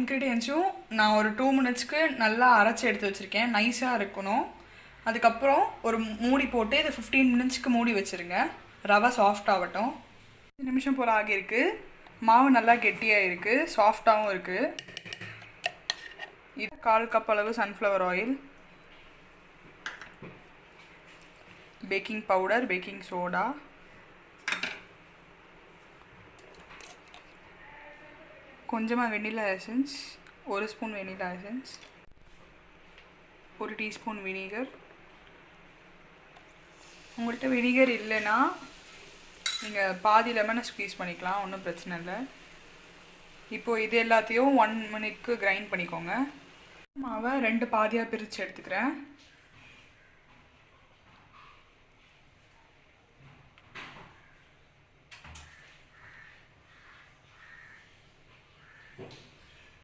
இன்க்ரீடியன்ஸும் நான் ஒரு 2 மினிட்ஸ்க்கு நல்லா அரைச்சி எடுத்து வச்சுருக்கேன். நைஸாக இருக்கணும். அதுக்கப்புறம் ஒரு மூடி போட்டு இதை 15 மினிட்ஸ்க்கு மூடி வச்சுருங்க. ரவை சாஃப்ட் ஆகட்டும். 5 நிமிஷம் போல் ஆகியிருக்கு. மாவு நல்லா கெட்டியாக இருக்குது, சாஃப்டாகவும் இருக்குது. இது 1/4 கப் அளவு sunflower oil, baking powder, baking soda, கொஞ்சமாக vanilla essence, 1 spoon vanilla essence, 1 teaspoon vinegar. உங்கள்கிட்ட வினிகர் இல்லைன்னா நீங்கள் பாதி லெமனை ஸ்க்வீஸ் பண்ணிக்கலாம், ஒன்றும் பிரச்சனை இல்லை. இப்போது இது எல்லாத்தையும் 1 மினிட்க்கு கிரைண்ட் பண்ணிக்கோங்க. மாவை 2 பாதியாக பிரித்து எடுத்துக்கிறேன்.